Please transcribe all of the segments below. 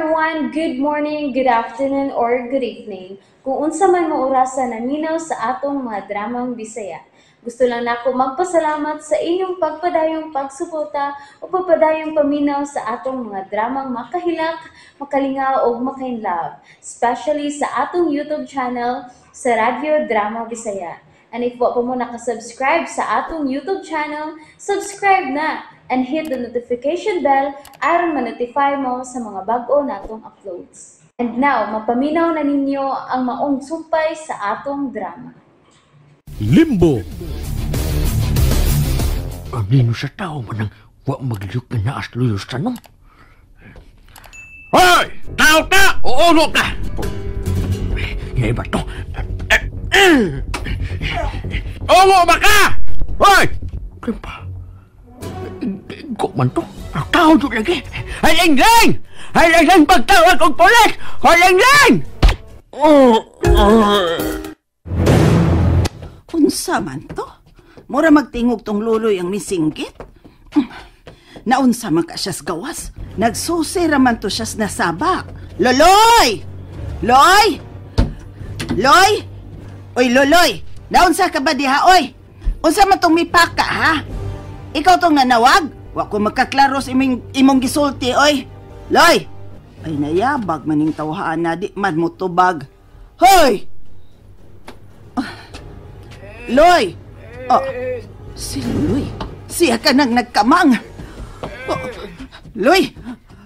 everyone, good morning, good afternoon, or good evening. Kung unsa man mo orasan naminaw sa atong mga dramang Bisaya. Gusto lang nako magpasalamat sa inyong pagpadayong pagsuporta o pagpadayong paminaw sa atong mga dramang makahilak, makalingaw o makainlove, especially sa atong YouTube channel sa Radyo Drama Bisaya. And if wa pa mo nakasubscribe sa atong YouTube channel, subscribe na and hit the notification bell aron ma-notify mo sa mga bag-o natong uploads. And now, mapaminaw na ninyo ang maong sumpay sa atong drama. Limbo! Kanino sa tao man ang wa magliyok na naas luyos tanong? Hoy! Tao ka! Uulog ka! Ngayon ba ito? Ulo ba ka? Hoy! Kaya kok man to? Ang tao doon lagi! Haling-ling! Haling-ling pagtawag kong polis! Haling-ling! Unsa man to? Mura magtingog tong luloy ang misingkit? Naunsa man ka siyas gawas? Nagsusi raman to siyas nasabak. Loloy! Loy! Loy! Oy, Loloy! Naunsa ka ba diha, oy? Unsa man tong mipaka, ha? Ikaw tong nanawag? Wa ko makaklaro sa imong gisulti, oy. Loy! Ay nayabag maning tawhaan na di man mo tubag. Hoy! Loy! Oh, si Loy. Siya ka nang nagkamang. Oh, Loy!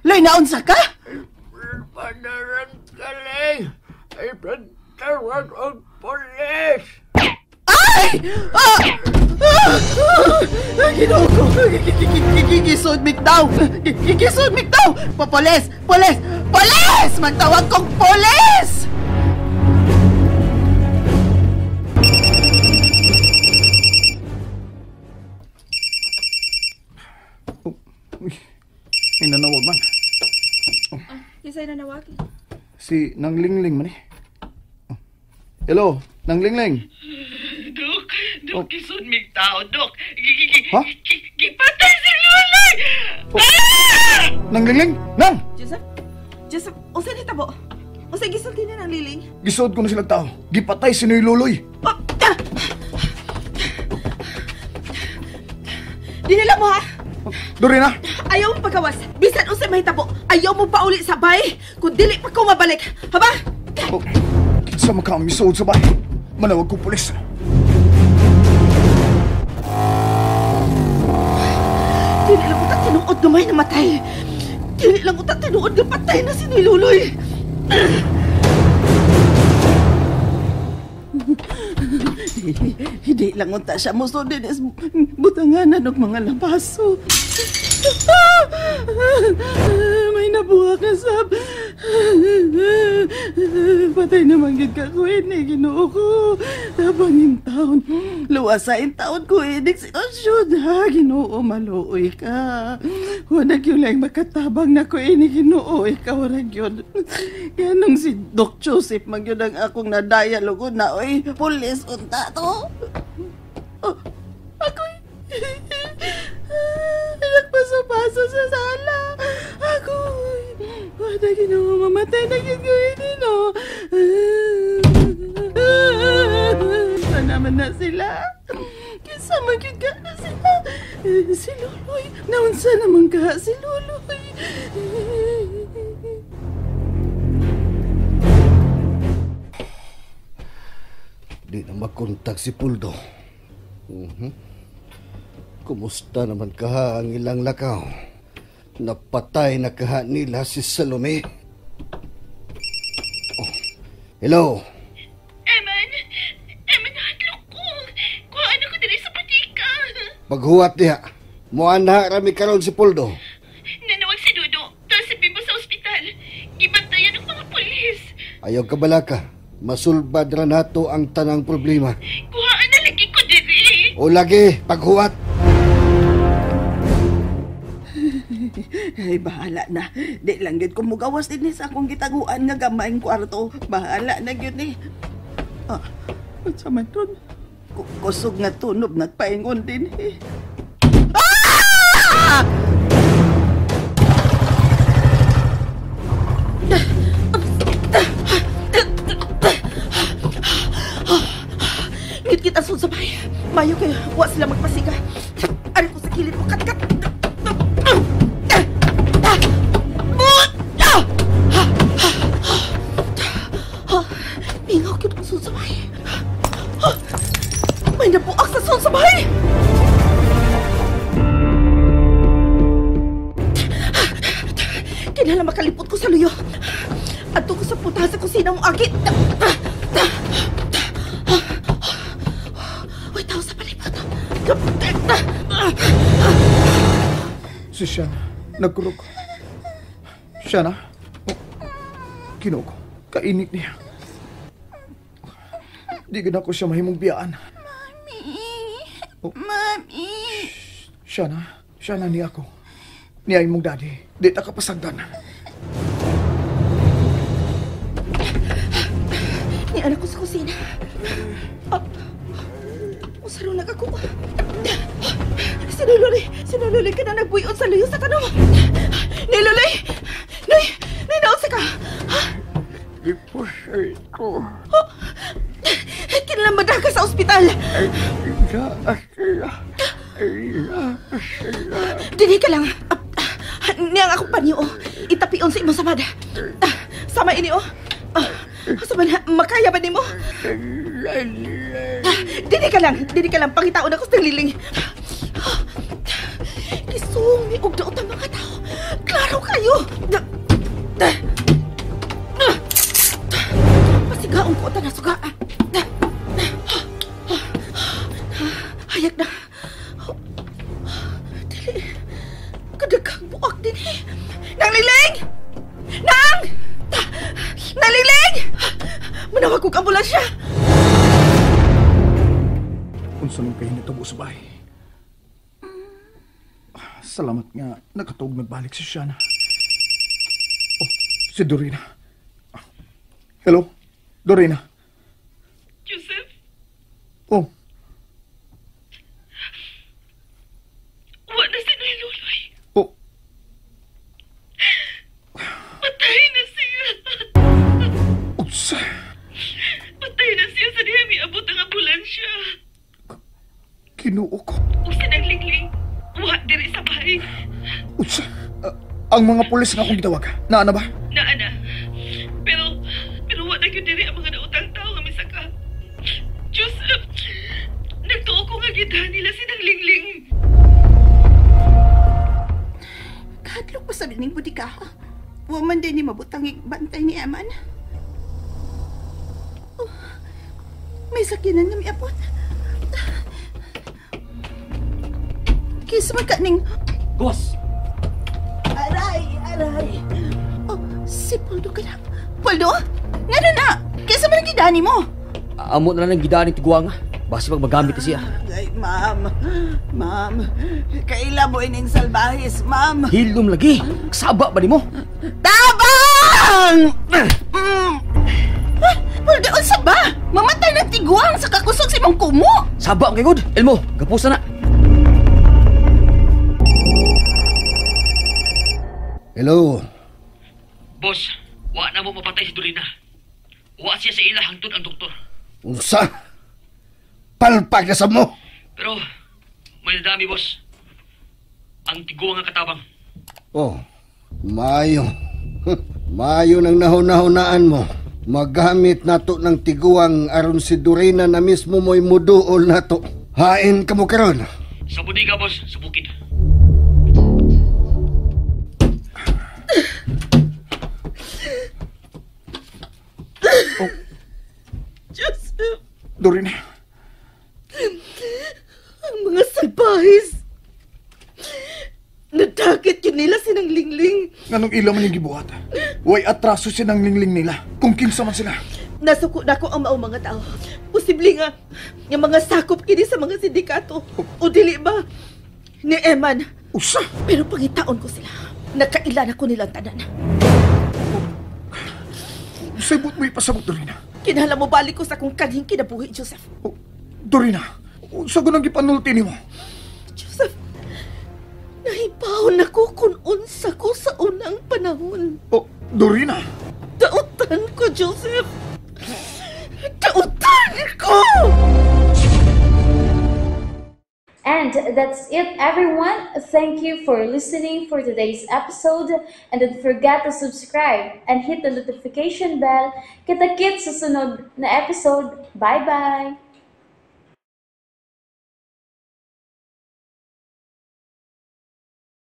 Loy, naunsa ka? Panaran ka lang! Ay pagtawag ang polis! Ay! Ginoo ko! Gigisod mikdaw! Gigisod mikdaw! Polis! Polis! Polis! Magtawag kong polis! May nanawag man. Kisa'y nanawag? Si Nang Lingling man eh. Hello, Nang Lingling. Dok, kisod mig tao, Dok. Ha? Gipatay si Luloy! Nang Lingling? Nang! Joseph, usa ni tabo. Usa gisulti na ng liling. Gisod ko na silang tao. Gipatay si Noy Luloy. Dinala mo ha? Dori na. Ayaw mo pagawas. Bisan usa may tabo. Ayaw mo pa uli sa bay. Kung dili pa ko mabalik. Haba? Kinsa makang misod sa bahay. Manawag ko pulis. Dili lang utak tinuod na may namatay. Dili lang utak tinuod na patay na si Niluloy. Hindi lang unta siya musudin is butanganan ng mga labaso. May nabuhak na sab. Patay naman gid ka ko ini Ginoo ko. Tabangin taon. Luwasain taon ko inig sitwasyon ha Ginoo maluoy ka. Wala gyud lang makatabang na ko ini Ginoo ikaw ra gyud. Ganong si Doc Joseph magyud ang akong nadayalog na oy pulis unta to. Oh, ako'y nagpaso-paso sa sala. Ako'y wala Ginoo mamatay na gyud ko ini no. Saan naman na sila? Kinsa man gyud ka na sila? Si Luloy. Naunsa naman ka si Luloy? Di na makontak si Puldo. Kumusta naman kaha ang ilang lakaw? Napatay na kaha nila si Salome. Oh. Hello? Eman, hatlok ko. Kuhaan ako diri sa patika. Paghuwat diha. Muana rami karon si Puldo. Nanawag si Dodo. Tapos sabi mo sa ospital. Gibantayan ng mga polis. Ayaw ka balaka. Masulbad ra nato ang tanang problema. Kuhaan na lagi ko diri. O lagi, paghuwat. Ay, bahala na. Di lang yun kung mugawas din sa akong gitaguan nga gamayng kwarto. Bahala na yun eh. Ah, sa man ron? Kusog nga tunob nagpaingon din eh. Ah! Kinahanglan makalipot ko sa luyo. Adto ko sa putahan sa kusina mong agit. Uy, tao sa palibot. Si Shana, nagkurog. Shana, kinuko, kainit niya. Di gina ko siya mahimong biyaan. Mami! Shana niya ako. Niya imong daddy, di ta kapasagdan. Ni anak ko sa kusina. Usaro na ako. Sinululoy ka na nagbuyon sa luyo sa tanong. Niluloy! Noy, naon sa ka? Ipusay ko. Kailangan madaga sa ospital. Dili ka lang. Niyang akong panyo. Itapion sa imong samad. Sama ini o. Saban, makaya ba ni mo? Dili ka lang. Pangitaon ako sa liling. Isong ni og daot ang mga tao. Klaro kayo. Pasigaon ko na suga. Hayag na. Dili. Kadagang buak din eh. Nang liling! Nang! Naliling! Manawag kong ambulansya! Unsa nung kayo nitabo sa bahay? Salamat nga nakatuog nagbalik si Shana. Oh, si Dorina. Hello, Dorina. Joseph, Oh, wa na si Noy Luloy. oh, Patay na siya. unsa? Patay na siya sa diha miabot ang ambulansya. Kinuo ko. Usa nang lingling. Wa diri sa bahay. Unsa? Ang mga pulis nga akong gitawag. Naa na ba? Naa na. Pero wa na gyud diri ang mga nautang tao nga misaka. Joseph, nagtuo ko nga gidha nila si nang lingling. Kahadlok pa sa dining butika. Waman din ni mabutang bantay ni Eman. Oh, may sakinan nga miapot. Kisma ka ning... Boss! Aray! Oh, si Poldo ka lang. Poldo? Nga na! Kaysa man ang gidani mo? Amo na lang gidaan ni Tiguang. Basi pag magamit siya. Ay, ma'am. Kaila mo ining salbahis, ma'am. Hilom lagi. Saba ba ni mo? Tabang! Poldo, unsa ba? Mamatay ng tiguang sa kakusog si Mang Kumo. Saba ang kay God. Elmo, gapusa na. Hello. Boss, wa na mo mapatay si Dorina. Wa siya sa ila hangtod ang doktor. Unsa? Palpag na sa mo. Pero, may nadami, boss. Ang tiguang nga katabang. Oh, Mayo. Mayo nang nahuna-hunaan mo. Magamit nato ng tiguang aron si Dorina na mismo mo'y muduol nato. Hain ka mo karon. Sa budiga, boss, sa bukid. Joseph, Dorina. ang mga salbahis. Natakit yun nila sinang lingling. Nganong ila man yung gibuhat? Way atraso siya ng lingling nila. Kung kinsa man sila. Nasuko na ko ang maong mga tao. Posible nga, yung mga sakop kini sa mga sindikato. O dili ba, ni Eman. Usa? Pero pangitaon ko sila. Nakailan ako nilang tanan. Sabot mo ipasabot, Dorina. Kinahanglan mo balik ko sa kung kanhing kinabuhi, Joseph. Oh, Dorina, sa gunang gipanulti ni mo. Joseph, nahibaw na ko kung unsa ko sa unang panahon. Oh, Dorina. Dautan ko, Joseph. Dautan ko! And that's it, everyone. Thank you for listening for today's episode. And don't forget to subscribe and hit the notification bell. Kita-kits sa sunod na episode. Bye-bye!